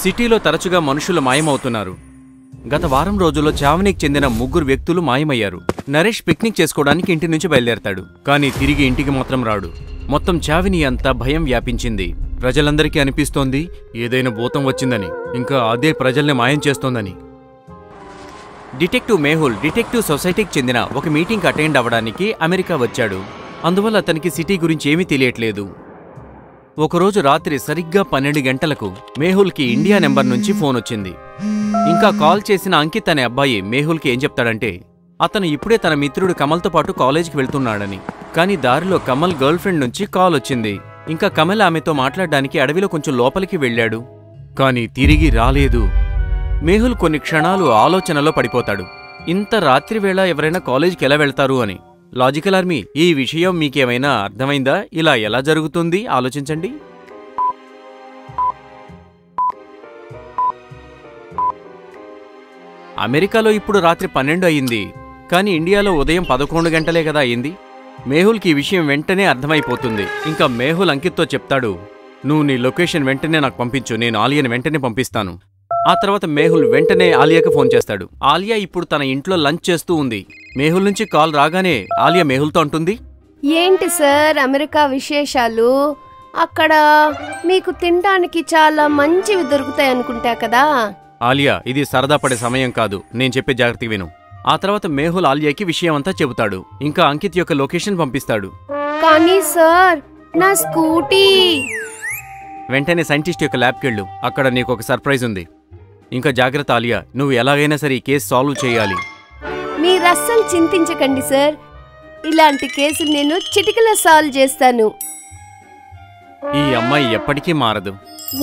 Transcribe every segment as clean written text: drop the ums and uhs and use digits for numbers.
సిటీలో తరచుగా మనుషులు మాయమవుతున్నారు. గత వారం రోజుల్లో చావనీకి చెందిన 3 వ్యక్తులు మాయమయ్యారు. నరేష్ పిక్నిక్ చేసుకోవడానికి ఇంటి నుంచి బయలుదేరతాడు. కానీ తిరిగి ఇంటికి మాత్రం రాడు. మొత్తం చావిని అంతా భయం వ్యాపించింది. ప్రజలందరికీ అనిపిస్తోంది ఏదైనా భూతం వచ్చిందని, ఇంకా అదే ప్రజల్ని మాయం చేస్తోందని. డిటెక్టివ్ మేహుల్ డిటెక్టివ్ సొసైటీకి చెందిన ఒక మీటింగ్కి అటెండ్ అవ్వడానికి అమెరికా వచ్చాడు. అందువల్ల అతనికి సిటీ గురించి ఏమీ తెలియట్లేదు. ఒకరోజు రాత్రి సరిగ్గా 12 గంటలకు మేహుల్కి ఇండియా నెంబర్ నుంచి ఫోన్ వచ్చింది. ఇంకా కాల్ చేసిన అంకిత్ అనే అబ్బాయి మేహుల్కి ఏం చెప్తాడంటే, అతను ఇప్పుడే తన మిత్రుడు కమల్తో పాటు కాలేజీకి వెళ్తున్నాడని. కానీ దారిలో కమల్ గర్ల్ ఫ్రెండ్ నుంచి కాల్ వచ్చింది. ఇంకా కమల్ ఆమెతో మాట్లాడడానికి అడవిలో కొంచెం లోపలికి వెళ్ళాడు. కానీ తిరిగి రాలేదు. మేహుల్ కొన్ని క్షణాలు ఆలోచనలో పడిపోతాడు. ఇంత రాత్రివేళ ఎవరైనా కాలేజీకి ఎలా వెళ్తారు అని. లాజికల్ ఆర్మీ, ఈ విషయం మీకేమైనా అర్థమైందా? ఇలా ఎలా జరుగుతుంది ఆలోచించండి. అమెరికాలో ఇప్పుడు రాత్రి 12 అయింది. కానీ ఇండియాలో ఉదయం 11 గంటలే కదా అయింది. మేహుల్కి ఈ విషయం వెంటనే అర్థమైపోతుంది. ఇంకా మేహుల్ అంకిత్తో చెప్తాడు, నువ్వు నీ లొకేషన్ వెంటనే నాకు పంపించు, నేను ఆలియాని వెంటనే పంపిస్తాను. ఆ తర్వాత మేహుల్ వెంటనే ఆలియాకి ఫోన్ చేస్తాడు. ఆలియా ఇప్పుడు తన ఇంట్లో లంచ్ చేస్తూ ఉంది. మేహుల్ నుంచి కాల్ రాగానే ఆలియా మేహుల్తో అంటుంది, ఏంటి సార్ అమెరికా విశేషాలు? అక్కడ మీకు తినడానికి చాలా మంచివి దొరుకుతాయి అనుకుంటా కదా. ఆలియా, ఇది సరదా పడే సమయం కాదు, నేను చెప్పే జాగ్రత్త విను. ఆ తర్వాత మేహుల్ ఆలియాకి విషయం అంతా చెబుతాడు. ఇంకా అంకిత్ యొక్క లొకేషన్ పంపిస్తాడు. కానీ సార్, నా స్కూటీ. వెంటనే సైంటిస్ట్ యొక్క ల్యాబ్కి వెళ్ళు, అక్కడ నీకు ఒక సర్ప్రైజ్ ఉంది. ఇంకా జాగ్రత్త ఆలియా, నువ్వు ఎలాగైనా సరే ఈ కేసు సాల్వ్ చేయాలి. మీరు అస్సలు చింతించకండి సార్, ఇలాంటి కేసులు నేను చిటికలో సాల్వ్ చేస్తాను. ఈ అమ్మాయి ఎప్పటికీ మారదు.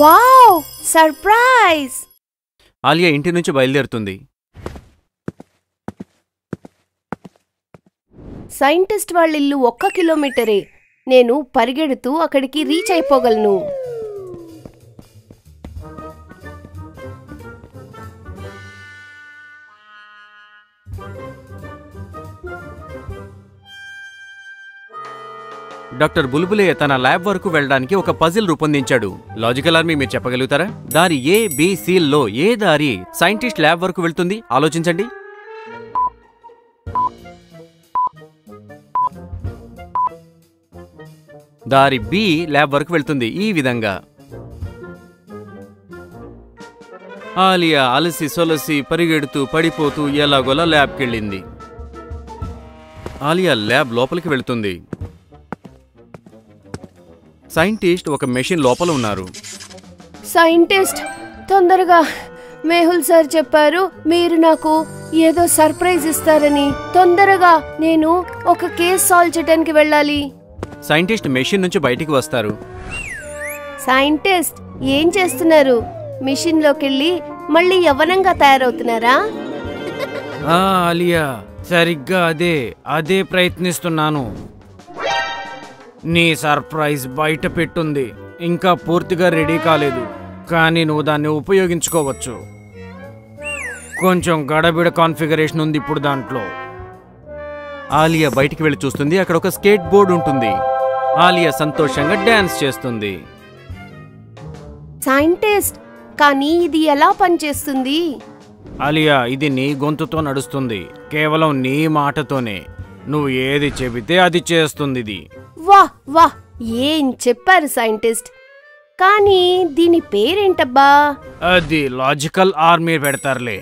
Wow, surprise! ఆలియా ఇంటి నుంచి బయలుదేరుతుంది. సైంటిస్ట్ వాళ్ళ ఇల్లు 1 కిలోమీటరే. నేను పరిగెడుతూ అక్కడికి రీచ్ అయిపోగలను. డాక్టర్ బుల్బులే తన ల్యాబ్ వరకు వెళ్ళడానికి ఒక పజిల్ రూపొందించాడు. లాజికల్ ఆర్మీ, మీరు చెప్పగలుగుతారా? దారి ఏ, బి, సి లో ఏ దారి సైంటిస్ట్ ల్యాబ్ వరకు వెళ్తుంది? ఆలోచించండి. దారి బి ల్యాబ్ వరకు వెళ్తుంది ఈ విధంగా. ఆలియా అలసి సొలసి పరిగెడుతూ పడిపోతూ ఎలాగోలా ల్యాబ్కి వెళ్ళింది. ఆలియా ల్యాబ్ లోపలికి వెళుతుంది. సైంటిస్ట్ ఒక మెషిన్ లోపల ఉన్నారు. సైంటిస్ట్, తొందరగా! మేహుల్ సార్ చెప్పారు మీరు నాకు ఏదో సర్ప్రైజ్ ఇస్తారని. తొందరగా, నేను ఒక కేసు సాల్వ్ చేయడానికి వెళ్ళాలి. సైంటిస్ట్ మెషిన్ నుంచి బయటికి వస్తారు. సైంటిస్ట్, ఏం చేస్తున్నారు? మిషన్ లోకెళ్ళి మళ్ళీ యవ్వనంగా తయారవుతున్నారా? ఆలియా, సరిగ్గా అదే ప్రయత్నిస్తున్నాను. నీ సర్ప్రైజ్ బయట పెట్టుంది, ఇంకా పూర్తిగా రెడీ కాలేదు. కానీ నువ్వు దాన్ని ఉపయోగించుకోవచ్చు. కొంచెం గడబిడ కాన్ఫిగరేషన్ ఉంది ఇప్పుడు దాంట్లో. ఆలియా బయటికి వెళ్ళి చూస్తుంది. అక్కడ ఒక స్కేట్ బోర్డు ఉంటుంది. ఆలియా సంతోషంగా డాన్స్ చేస్తుంది. సైంటిస్ట్, కానీ ఇది ఎలా పనిచేస్తుంది? ఆలియా, ఇది నీ గొంతుతో నడుస్తుంది, కేవలం నీ మాటతోనే. నువ్వు ఏది చెబితే అది చేస్తుంది ఇది. వాహ్ వాహ్, ఏం చెప్పారు సైంటిస్ట్. కానీ దీని పేరేంటబ్బా? అది లాజికల్ ఆర్మీ పెడతారులే.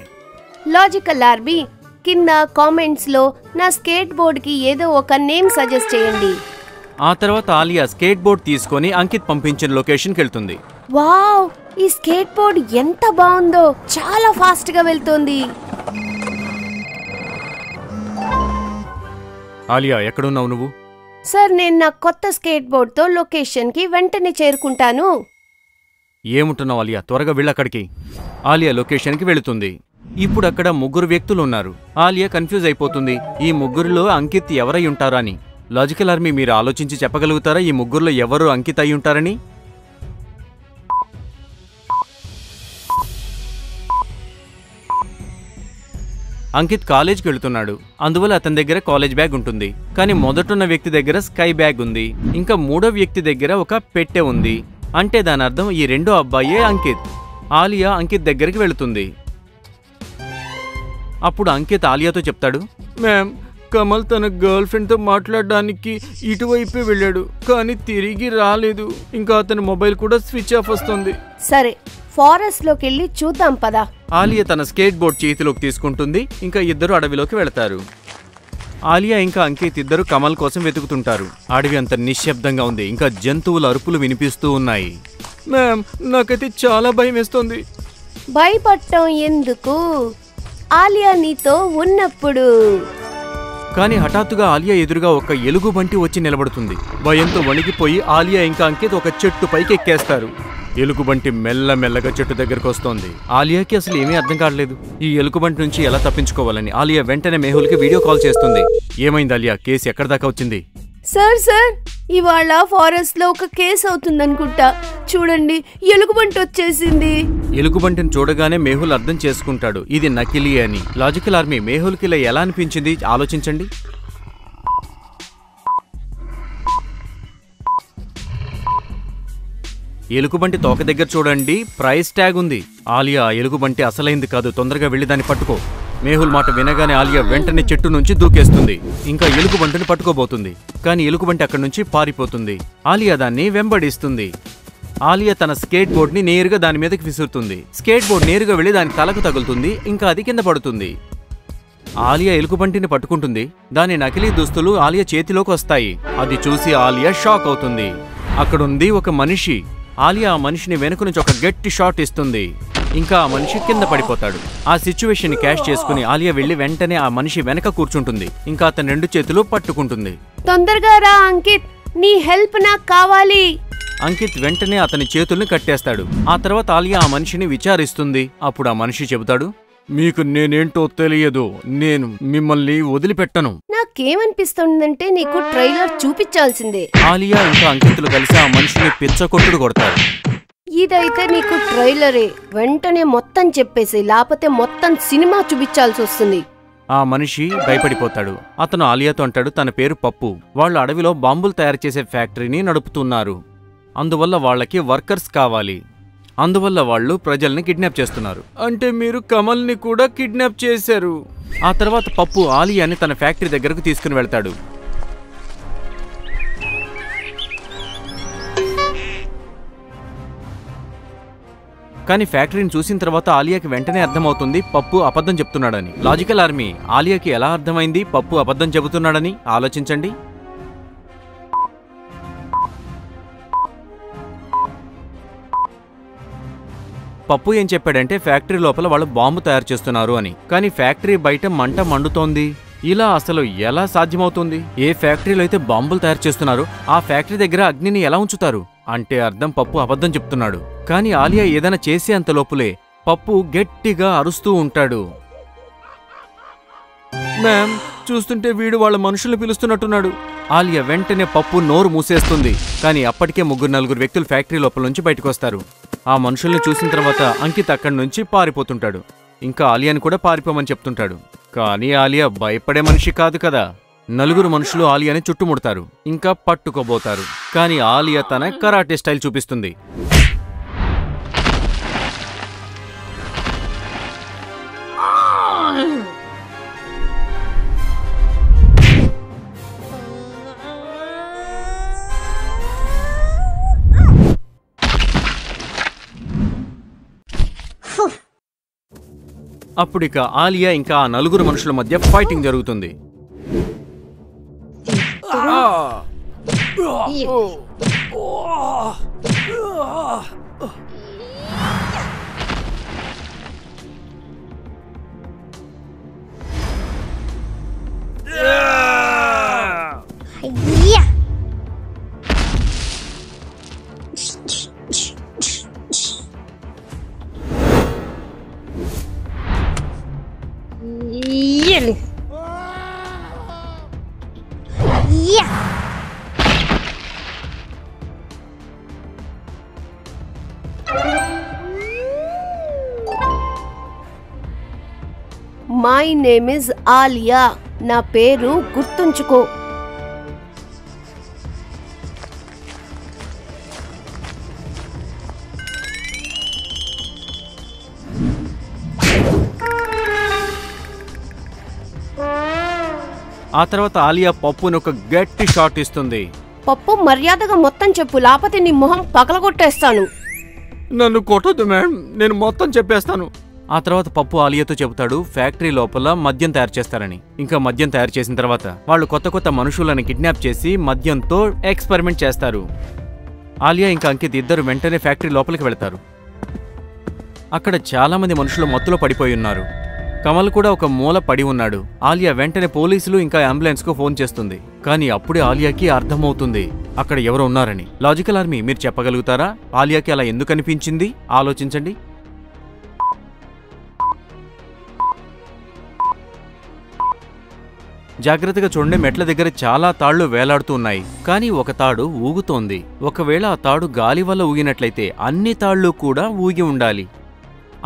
లాజికల్ ఆర్మీ, కింద కామెంట్స్ లో నా స్కేట్ బోర్డ్ కి ఏదో ఒక నేమ్ సజెస్ట్ చేయండి. ఆ తర్వాత ఆలియా స్కేట్ బోర్డ్ తీసుకొని అంకిత్ పంపించిన లొకేషన్కి వెళ్తుంది. వావ్, ఈ స్కేట్ బోర్డ్ ఎంత బాగుందో, చాలా ఫాస్ట్ గా వెళ్తోంది. ఆలియా, ఎక్కడున్నావు నువ్వు? సార్, నేను నా కొత్త స్కేట్ బోర్డ్ తో లొకేషన్ కి వెంటనే చేరుకుంటాను. ఏముంటున్నావు ఆలియా, త్వరగా వెళ్ళక్కడికి. ఆలియా లొకేషన్కి వెళుతుంది. ఇప్పుడు అక్కడ 3 వ్యక్తులు ఉన్నారు. ఆలియా కన్ఫ్యూజ్ అయిపోతుంది, ఈ 3లో అంకిత్ ఎవరై ఉంటారా అని. లాజికల్ ఆర్మీ, మీరు ఆలోచించి చెప్పగలుగుతారా ఈ 3లో ఎవరు అంకిత్ అయి ఉంటారని? అంకిత్ కాలేజ్కి వెళుతున్నాడు. అందువల్ల అతని దగ్గర కాలేజ్ బ్యాగ్ ఉంటుంది. కానీ మొదటున్న వ్యక్తి దగ్గర స్కై బ్యాగ్ ఉంది. ఇంకా 3వ వ్యక్తి దగ్గర ఒక పెట్టె ఉంది. అంటే దాని అర్థం ఈ 2వ అబ్బాయే అంకిత్. ఆలియా అంకిత్ దగ్గరికి వెళుతుంది. అప్పుడు అంకిత్ ఆలియాతో చెప్తాడు, మ్యామ్, కమల్ తన గర్ల్ ఫ్రెండ్తో మాట్లాడడానికి ఇటువైపే వెళ్ళాడు, కానీ తిరిగి రాలేదు. ఇంకా అతని మొబైల్ కూడా స్విచ్ ఆఫ్ వస్తుంది. సరే, ఫారెస్ట్ లోకి వెళ్ళి చూద్దాం పదా. ఆలియా తన స్కేట్ బోర్డ్ చేతిలోకి తీసుకుంటుంది. ఇంకా ఇద్దరు అడవిలోకి వెళతారు. ఆలియా ఇంకా అంకిత్ ఇద్దరు కమల్ కోసం వెతుకుతుంటారు. అడవి అంత నిశ్శబ్దంగా ఉంది. ఇంకా జంతువుల అరుపులు వినిపిస్తూ ఉన్నాయి. మ్యామ్, నాకైతే చాలా భయం వేస్తుంది. భయపడటం ఎందుకు? ఆలియా నీతో ఉన్నప్పుడు. కానీ హఠాత్తుగా ఆలియా ఎదురుగా ఒక ఎలుగుబంటి వచ్చి నిలబడుతుంది. భయంతో వణికిపోయి ఆలియా ఇంకా అంకిత్ ఒక చెట్టు పైకి ఎక్కేస్తారు. ఎలుగుబంటి మెల్లమెల్లగా చెట్టు దగ్గరకు వస్తోంది. ఆలియాకి అసలు ఏమీ అర్థం కావట్లేదు. ఈ ఎలుగుబంటి నుంచి ఎలా తప్పించుకోవాలని ఆలియా వెంటనే మేహుల్కి వీడియో కాల్ చేస్తుంది. ఏమైంది ఆలియా? కేసు ఎక్కడి దాకా వచ్చింది? సార్, ఇవాళ ఫారెస్ట్ లో ఒక కేసు అవుతుందనుకుంటా. చూడండి, ఎలుగుబంటి వచ్చేసింది. ఎలుగుబంటిని చూడగానే మేహుల్ అర్థం చేసుకుంటాడు ఇది నకిలీ అని. లాజికల్ ఆర్మీ, మేహుల్కి ఇలా ఎలా అనిపించింది ఆలోచించండి. ఎలుగుబంటి తోక దగ్గర చూడండి, ప్రైస్ ట్యాగ్ ఉంది. ఆలియా, ఎలుగుబంటి అసలైంది కాదు, తొందరగా వెళ్ళి దాన్ని పట్టుకో. మేహుల్ మాట వినగానే ఆలియా వెంటనే చెట్టు నుంచి దూకేస్తుంది. ఇంకా ఎలుగుబంటిని పట్టుకోబోతుంది. కానీ ఎలుగుబంటి అక్కడి నుంచి పారిపోతుంది. ఆలియా దాన్ని వెంబడిస్తుంది. ఆలియా తన స్కేట్ బోర్డ్ ని నేరుగా దాని మీదకి విసురుతుంది. స్కేట్ బోర్డ్ నేరుగా వెళ్లి దాని తలకు తగులుతుంది. ఇంకా అది కింద పడుతుంది. ఆలియా ఎలుగుబంటిని పట్టుకుంటుంది. దాని నకిలీ దుస్తులు ఆలియా చేతిలోకి వస్తాయి. అది చూసి ఆలియా షాక్ అవుతుంది. అక్కడుంది ఒక మనిషి. ఆలియా ఆ మనిషిని వెనుక నుంచి ఒక గట్టి షాట్ ఇస్తుంది. ఇంకా ఆ మనిషి కింద పడిపోతాడు. ఆ సిచ్యువేషన్ ని క్యాష్ చేసుకుని ఆలియా వెళ్లి వెంటనే ఆ మనిషి వెనక కూర్చుంటుంది. ఇంకా అతని 2 చేతులు పట్టుకుంటుంది. తొందరగా రా అంకిత్, నీ హెల్ప్ నాకు కావాలి. అంకిత్ వెంటనే అతని చేతుల్ని కట్టేస్తాడు. ఆ తర్వాత ఆలియా ఆ మనిషిని విచారిస్తుంది. అప్పుడు ఆ మనిషి చెబుతాడు, మీకు నేనేంటో తెలియదు, నేను మిమ్మల్ని వదిలిపెట్టను. నాకేమనిపిస్తుందంటే నీకు ట్రైలర్ చూపించాల్సిందే. ఆలియా ఇంకా అంకిత్లు కలిసి ఆ మనిషిని పిచ్చకొట్టుడు కొడతారు. ఇదైతే నీకు ట్రైలరే, వెంటనే మొత్తం చెప్పేసి, లేకపోతే మొత్తం సినిమా చూపించాల్సి వస్తుంది. ఆ మనిషి భయపడిపోతాడు. అతను ఆలియాతో అంటాడు, తన పేరు పప్పు. వాళ్ళు అడవిలో బాంబులు తయారు చేసే ఫ్యాక్టరీని నడుపుతున్నారు. అందువల్ల వాళ్ళకి వర్కర్స్ కావాలి. అందువల్ల వాళ్ళు ప్రజల్ని కిడ్నాప్ చేస్తున్నారు. అంటే మీరు కమల్ని కూడా కిడ్నాప్ చేశారు. ఆ తర్వాత పప్పు ఆలియాని తన ఫ్యాక్టరీ దగ్గరకు తీసుకుని వెళ్తాడు. కానీ ఫ్యాక్టరీని చూసిన తర్వాత ఆలియాకి వెంటనే అర్థమవుతుంది పప్పు అబద్ధం చెప్తున్నాడని. లాజికల్ ఆర్మీ, ఆలియాకి ఎలా అర్థమైంది పప్పు అబద్ధం చెబుతున్నాడని ఆలోచించండి. పప్పు ఏం చెప్పాడంటే ఫ్యాక్టరీ లోపల వాళ్ళు బాంబు తయారు చేస్తున్నారు అని. కానీ ఫ్యాక్టరీ బయట మంట మండుతోంది. ఇలా అసలు ఎలా సాధ్యమవుతుంది? ఏ ఫ్యాక్టరీలో అయితే బాంబులు తయారు చేస్తున్నారు ఆ ఫ్యాక్టరీ దగ్గర అగ్నిని ఎలా ఉంచుతారు? అంటే అర్థం పప్పు అబద్ధం చెప్తున్నాడు. కానీ ఆలియా ఏదైనా చేసే అంత లోపులే పప్పు గట్టిగా అరుస్తూ ఉంటాడు. మ్యామ్, చూస్తుంటే వీడు వాళ్ళ మనుషుల్ని పిలుస్తున్నట్టున్నాడు. ఆలియా వెంటనే పప్పు నోరు మూసేస్తుంది. కానీ అప్పటికే 3-4 వ్యక్తులు ఫ్యాక్టరీ లోపల నుంచి బయటకు వస్తారు. ఆ మనుషుల్ని చూసిన తర్వాత అంకిత్ అక్కడి నుంచి పారిపోతుంటాడు. ఇంకా ఆలియాని కూడా పారిపోమని చెప్తుంటాడు. కానీ ఆలియా భయపడే మనిషి కాదు కదా. 4 మనుషులు ఆలియాని చుట్టుముడతారు. ఇంకా పట్టుకోబోతారు. కానీ ఆలియా తన కరాటే స్టైల్ చూపిస్తుంది. అప్పుడిక ఆలియా ఇంకా ఆ 4 మనుషుల మధ్య ఫైటింగ్ జరుగుతుంది. My name is Alia. నా పేరు గుర్తుంచుకో. ఆ తర్వాత ఆలియా పప్పుని ఒక గట్టి షాట్ ఇస్తుంది. పప్పు మర్యాదగా మొత్తం చెప్పు, లేకపోతే నీ మొహం పగలగొట్టేస్తాను. నన్ను కొట్టొద్దు మేడం, నేను మొత్తం చెప్పేస్తాను. ఆ తర్వాత పప్పు ఆలియాతో చెబుతాడు ఫ్యాక్టరీ లోపల మద్యం తయారు చేస్తారని. ఇంకా మద్యం తయారు చేసిన తర్వాత వాళ్ళు కొత్త కొత్త మనుషులను కిడ్నాప్ చేసి మద్యంతో ఎక్స్పెరిమెంట్ చేస్తారు. ఆలియా ఇంకా అంకిత్ ఇద్దరు వెంటనే ఫ్యాక్టరీ లోపలికి వెళతారు. అక్కడ చాలా మంది మనుషులు మత్తులో పడిపోయి ఉన్నారు. కమల్ కూడా ఒక మూల పడి ఉన్నాడు. ఆలియా వెంటనే పోలీసులు ఇంకా అంబులెన్స్ కు ఫోన్ చేస్తుంది. కానీ అప్పుడే ఆలియాకి అర్థమవుతుంది అక్కడ ఎవరో ఉన్నారని. లాజికల్ ఆర్మీ, మీరు చెప్పగలుగుతారా ఆలియాకి అలా ఎందుకు అనిపించింది? ఆలోచించండి. జాగ్రత్తగా చూడండి, మెట్ల దగ్గర చాలా తాళ్లు వేలాడుతూ ఉన్నాయి. కానీ ఒక తాడు ఊగుతోంది. ఒకవేళ ఆ తాడు గాలి వల్ల ఊగినట్లయితే అన్ని తాళ్లు కూడా ఊగి ఉండాలి.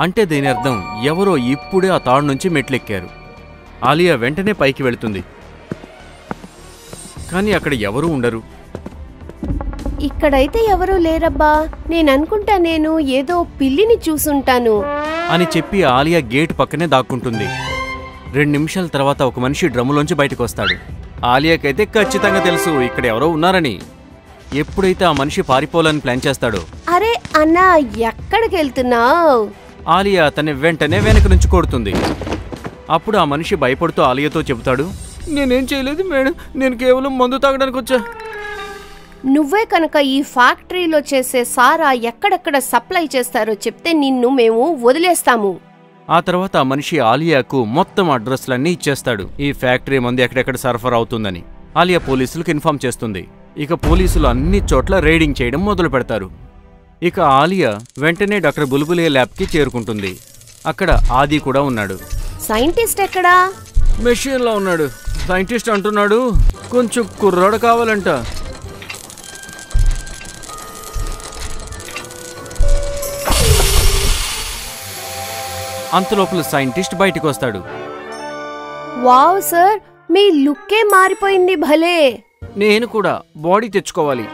అంటే దీని అర్థం ఎవరో ఇప్పుడే ఆ తాడు నుంచి మెట్లెక్కారు. ఆలియా వెంటనే పైకి వెళుతుంది. కానీ అక్కడ ఎవరూ ఉండరు. ఇక్కడైతే ఎవరూ లేరబ్బా, నేననుకుంటా నేను ఏదో పిల్లిని చూసుంటాను అని చెప్పి ఆలియా గేట్ పక్కనే దాక్కుంటుంది. 2 నిమిషాల తర్వాత ఒక మనిషి డ్రమ్ములోంచి బయటకు వస్తాడు. ఆలియాకైతే ఖచ్చితంగా తెలుసు ఇక్కడ ఎవరో ఉన్నారని. ఎప్పుడైతే ఆ మనిషి పారిపోవాలని ప్లాన్ చేస్తాడో, అరే అన్నా ఎక్కడికి వెళ్తున్నావు? ఆలియా అతన్ని వెంటనే వెనక నుంచి కొడుతుంది. అప్పుడు ఆ మనిషి భయపడుతూ ఆలియాతో చెబుతాడు, నేనేం చేయలేదు మేడం, నేను కేవలం మందు తాగడానికి వచ్చా. నువ్వే కనుక ఈ ఫ్యాక్టరీలో చేసే సారా ఎక్కడెక్కడ సప్లై చేస్తారో చెప్తే నిన్ను మేము వదిలేస్తాము. ఆ తర్వాత ఆ మనిషి ఆలియాకు మొత్తం అడ్రస్లన్నీ ఇచ్చేస్తాడు, ఈ ఫ్యాక్టరీ మందు ఎక్కడెక్కడ సరఫరా అవుతుందని. ఆలియా పోలీసులకు ఇన్ఫార్మ్ చేస్తుంది. ఇక పోలీసులు అన్ని చోట్ల రైడింగ్ చేయడం మొదలు పెడతారు. ఇక ఆలియా వెంటనే డాక్టర్ బుల్బులియా ల్యాబ్కి చేరుకుంటుంది. అక్కడ ఆది కూడా ఉన్నాడు. సైంటిస్ట్ ఎక్కడా? మెషిన్లో ఉన్నాడు. సైంటిస్ట్ అంటున్నాడు కొంచెం కుర్రాడు కావాలంట. అంతలోపల సైంటిస్ట్ బయటకు వస్తాడు. వావ్ సార్, మీ లుక్కే మారిపోయింది భలే. నేను కూడా బాడీ తెచ్చుకోవాలి.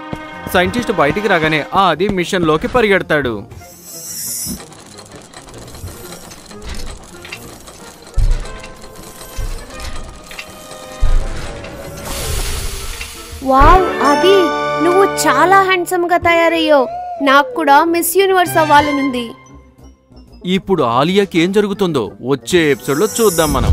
సైంటిస్ట్ బయటికి రాగానే ఆది మిషన్లోకి పరిగెడతాడు. వావ్ ఆది, నువ్వు చాలా హ్యాండ్సమ్ గా తయారయ్యావు. నాకు కూడా మిస్ యూనివర్స్ అవ్వాలనుంది. ఇప్పుడు ఆలియాకి ఏం జరుగుతుందో వచ్చే ఎపిసోడ్లో చూద్దాం మనం.